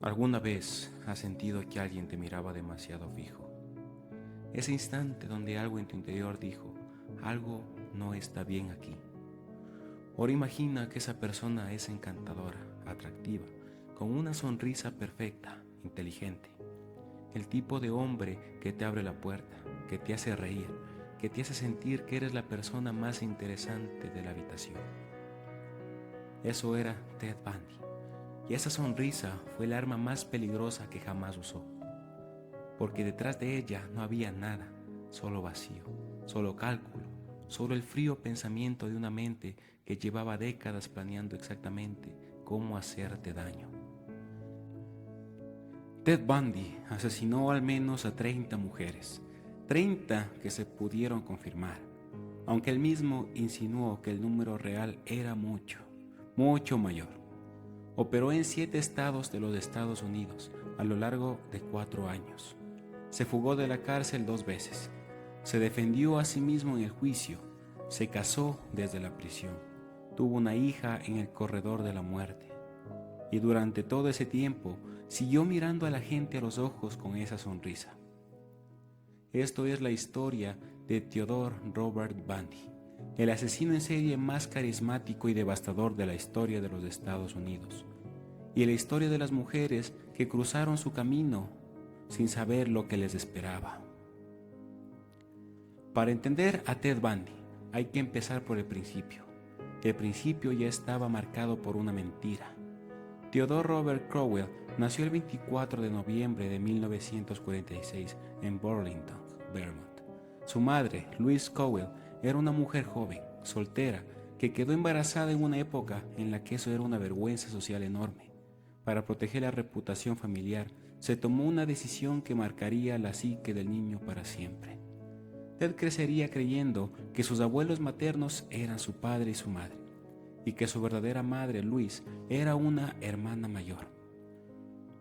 ¿Alguna vez has sentido que alguien te miraba demasiado fijo? Ese instante donde algo en tu interior dijo, algo no está bien aquí. Ahora imagina que esa persona es encantadora, atractiva, con una sonrisa perfecta, inteligente. El tipo de hombre que te abre la puerta, que te hace reír, que te hace sentir que eres la persona más interesante de la habitación. Eso era Ted Bundy. Y esa sonrisa fue el arma más peligrosa que jamás usó, porque detrás de ella no había nada, solo vacío, solo cálculo, solo el frío pensamiento de una mente que llevaba décadas planeando exactamente cómo hacerte daño. Ted Bundy asesinó al menos a 30 mujeres, 30 que se pudieron confirmar, aunque él mismo insinuó que el número real era mucho, mucho mayor. Operó en 7 estados de los Estados Unidos a lo largo de 4 años. Se fugó de la cárcel 2 veces. Se defendió a sí mismo en el juicio. Se casó desde la prisión. Tuvo una hija en el corredor de la muerte. Y durante todo ese tiempo siguió mirando a la gente a los ojos con esa sonrisa. Esto es la historia de Theodore Robert Bundy, el asesino en serie más carismático y devastador de la historia de los Estados Unidos, y la historia de las mujeres que cruzaron su camino sin saber lo que les esperaba. Para entender a Ted Bundy, hay que empezar por el principio. El principio ya estaba marcado por una mentira. Theodore Robert Crowell nació el 24 de noviembre de 1946 en Burlington, Vermont. Su madre, Louise Crowell, era una mujer joven, soltera, que quedó embarazada en una época en la que eso era una vergüenza social enorme. Para proteger la reputación familiar, se tomó una decisión que marcaría la psique del niño para siempre. Ted crecería creyendo que sus abuelos maternos eran su padre y su madre, y que su verdadera madre, Louise, era una hermana mayor.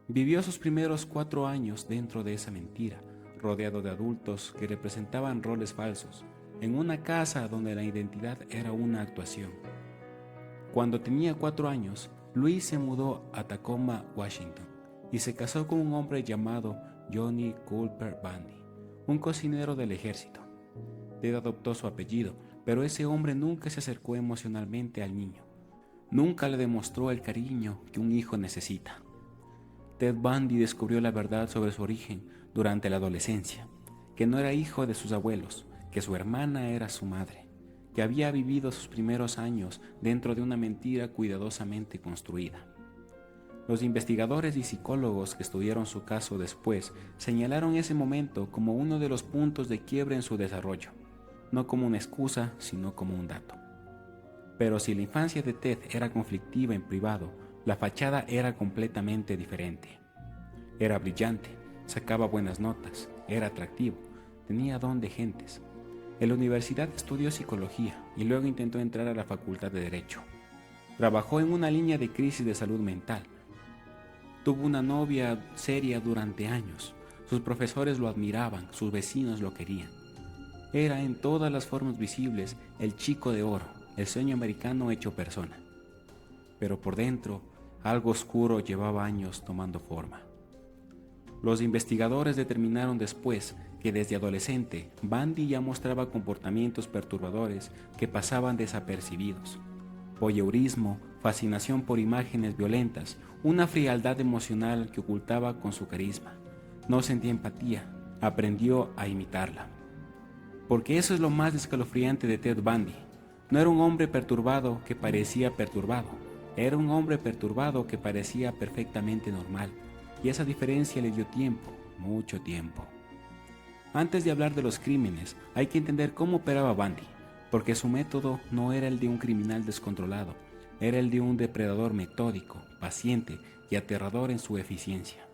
Vivió sus primeros 4 años dentro de esa mentira, rodeado de adultos que representaban roles falsos, en una casa donde la identidad era una actuación. Cuando tenía 4 años, Louise se mudó a Tacoma, Washington, y se casó con un hombre llamado Johnny Culper Bundy, un cocinero del ejército. Ted adoptó su apellido, pero ese hombre nunca se acercó emocionalmente al niño. Nunca le demostró el cariño que un hijo necesita. Ted Bundy descubrió la verdad sobre su origen durante la adolescencia, que no era hijo de sus abuelos, que su hermana era su madre, que había vivido sus primeros años dentro de una mentira cuidadosamente construida. Los investigadores y psicólogos que estudiaron su caso después señalaron ese momento como uno de los puntos de quiebre en su desarrollo, no como una excusa, sino como un dato. Pero si la infancia de Ted era conflictiva en privado, la fachada era completamente diferente. Era brillante, sacaba buenas notas, era atractivo, tenía don de gentes. En la universidad estudió psicología y luego intentó entrar a la facultad de Derecho. Trabajó en una línea de crisis de salud mental. Tuvo una novia seria durante años. Sus profesores lo admiraban, sus vecinos lo querían. Era en todas las formas visibles el chico de oro, el sueño americano hecho persona. Pero por dentro, algo oscuro llevaba años tomando forma. Los investigadores determinaron después que desde adolescente, Bundy ya mostraba comportamientos perturbadores que pasaban desapercibidos. Voyeurismo, fascinación por imágenes violentas, una frialdad emocional que ocultaba con su carisma. No sentía empatía, aprendió a imitarla. Porque eso es lo más escalofriante de Ted Bundy. No era un hombre perturbado que parecía perturbado, era un hombre perturbado que parecía perfectamente normal, y esa diferencia le dio tiempo, mucho tiempo. Antes de hablar de los crímenes, hay que entender cómo operaba Bundy, porque su método no era el de un criminal descontrolado, era el de un depredador metódico, paciente y aterrador en su eficiencia.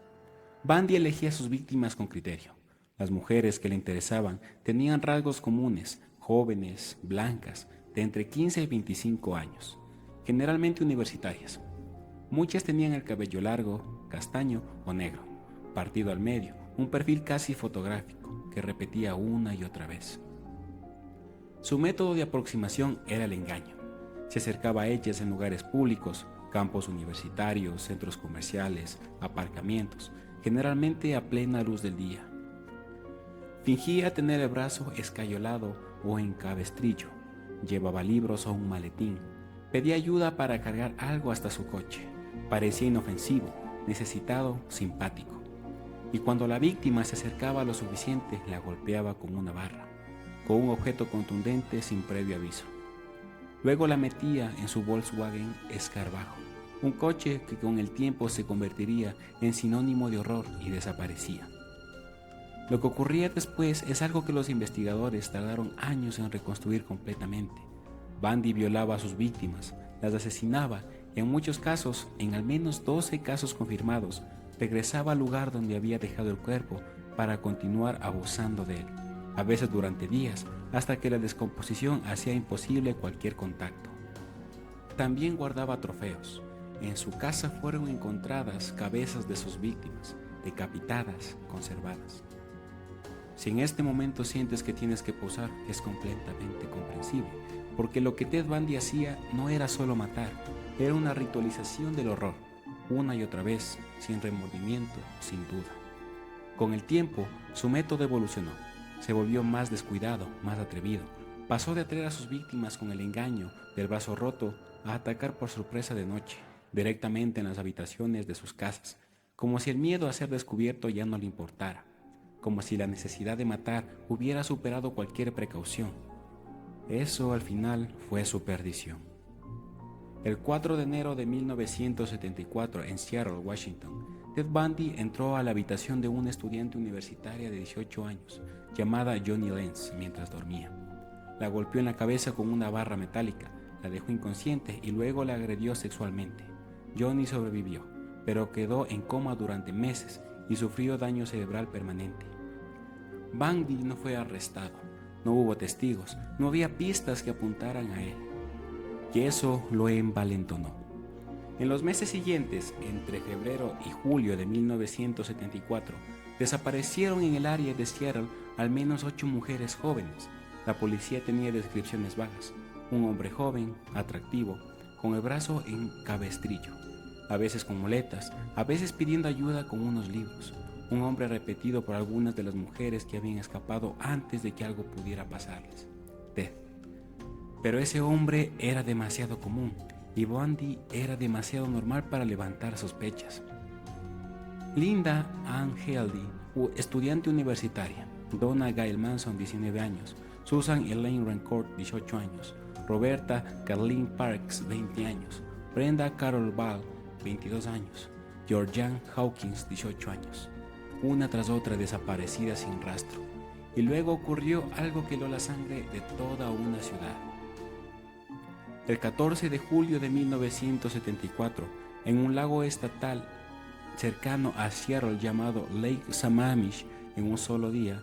Bundy elegía a sus víctimas con criterio. Las mujeres que le interesaban tenían rasgos comunes, jóvenes, blancas, de entre 15 y 25 años, generalmente universitarias. Muchas tenían el cabello largo, castaño o negro, partido al medio, un perfil casi fotográfico que repetía una y otra vez. Su método de aproximación era el engaño. Se acercaba a ellas en lugares públicos, campos universitarios, centros comerciales, aparcamientos, generalmente a plena luz del día. Fingía tener el brazo escayolado o en cabestrillo, llevaba libros o un maletín, pedía ayuda para cargar algo hasta su coche, parecía inofensivo, necesitado, simpático. Y cuando la víctima se acercaba lo suficiente, la golpeaba con una barra, con un objeto contundente sin previo aviso. Luego la metía en su Volkswagen Escarabajo, un coche que con el tiempo se convertiría en sinónimo de horror y desaparecía. Lo que ocurría después es algo que los investigadores tardaron años en reconstruir completamente. Bundy violaba a sus víctimas, las asesinaba y en muchos casos, en al menos 12 casos confirmados, regresaba al lugar donde había dejado el cuerpo para continuar abusando de él, a veces durante días, hasta que la descomposición hacía imposible cualquier contacto. También guardaba trofeos. En su casa fueron encontradas cabezas de sus víctimas, decapitadas, conservadas. Si en este momento sientes que tienes que posar, es completamente comprensible, porque lo que Ted Bundy hacía no era solo matar, era una ritualización del horror, una y otra vez, sin remordimiento, sin duda. Con el tiempo, su método evolucionó, se volvió más descuidado, más atrevido, pasó de atraer a sus víctimas con el engaño del brazo roto a atacar por sorpresa de noche, directamente en las habitaciones de sus casas, como si el miedo a ser descubierto ya no le importara, como si la necesidad de matar hubiera superado cualquier precaución. Eso al final fue su perdición. El 4 de enero de 1974 en Seattle, Washington, Ted Bundy entró a la habitación de una estudiante universitaria de 18 años, llamada Joni Lenz, mientras dormía. La golpeó en la cabeza con una barra metálica, la dejó inconsciente y luego la agredió sexualmente. Joni sobrevivió, pero quedó en coma durante meses y sufrió daño cerebral permanente. Bundy no fue arrestado, no hubo testigos, no había pistas que apuntaran a él. Y eso lo envalentonó. En los meses siguientes, entre febrero y julio de 1974, desaparecieron en el área de Seattle al menos 8 mujeres jóvenes. La policía tenía descripciones vagas. Un hombre joven, atractivo, con el brazo en cabestrillo, a veces con muletas, a veces pidiendo ayuda con unos libros. Un hombre repetido por algunas de las mujeres que habían escapado antes de que algo pudiera pasarles. Ted. Pero ese hombre era demasiado común y Bundy era demasiado normal para levantar sospechas. Linda Ann Haldy, estudiante universitaria, Donna Gail Manson, 19 años, Susan Elaine Rancourt, 18 años, Roberta Carlene Parks, 20 años, Brenda Carol Ball, 22 años, Georgianne Hawkins, 18 años, una tras otra desaparecidas sin rastro. Y luego ocurrió algo que heló la sangre de toda una ciudad. El 14 de julio de 1974, en un lago estatal cercano a Seattle llamado Lake Sammamish, en un solo día,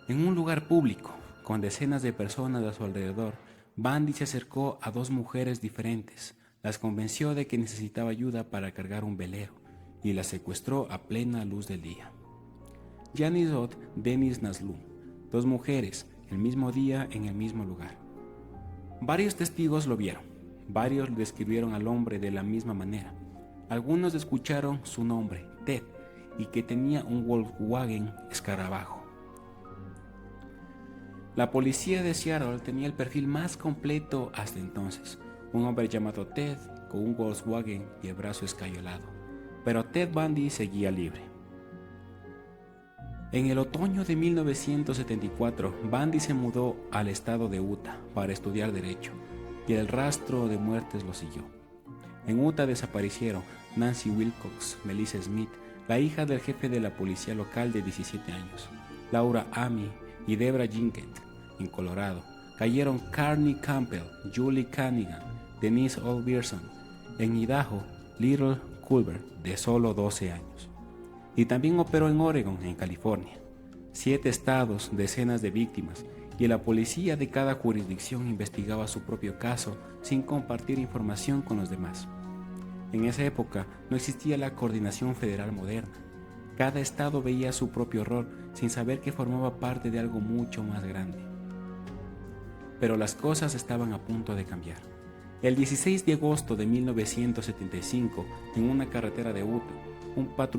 en un lugar público, con decenas de personas a su alrededor, Bundy se acercó a 2 mujeres diferentes, las convenció de que necesitaba ayuda para cargar un velero y las secuestró a plena luz del día. Janice Ott, Dennis Naslum, 2 mujeres, el mismo día en el mismo lugar. Varios testigos lo vieron, varios describieron al hombre de la misma manera. Algunos escucharon su nombre, Ted, y que tenía un Volkswagen Escarabajo. La policía de Seattle tenía el perfil más completo hasta entonces, un hombre llamado Ted con un Volkswagen y el brazo escayolado, pero Ted Bundy seguía libre. En el otoño de 1974, Bundy se mudó al estado de Utah para estudiar Derecho, y el rastro de muertes lo siguió. En Utah desaparecieron Nancy Wilcox, Melissa Smith, la hija del jefe de la policía local de 17 años, Laura Amy y Debra Jinkett. En Colorado cayeron Carney Campbell, Julie Cunningham, Denise Olberson. En Idaho, Little Culver, de solo 12 años. Y también operó en Oregon, en California. 7 estados, decenas de víctimas, y la policía de cada jurisdicción investigaba su propio caso sin compartir información con los demás. En esa época no existía la coordinación federal moderna. Cada estado veía su propio horror sin saber que formaba parte de algo mucho más grande. Pero las cosas estaban a punto de cambiar. El 16 de agosto de 1975, en una carretera de Utah, un patrullero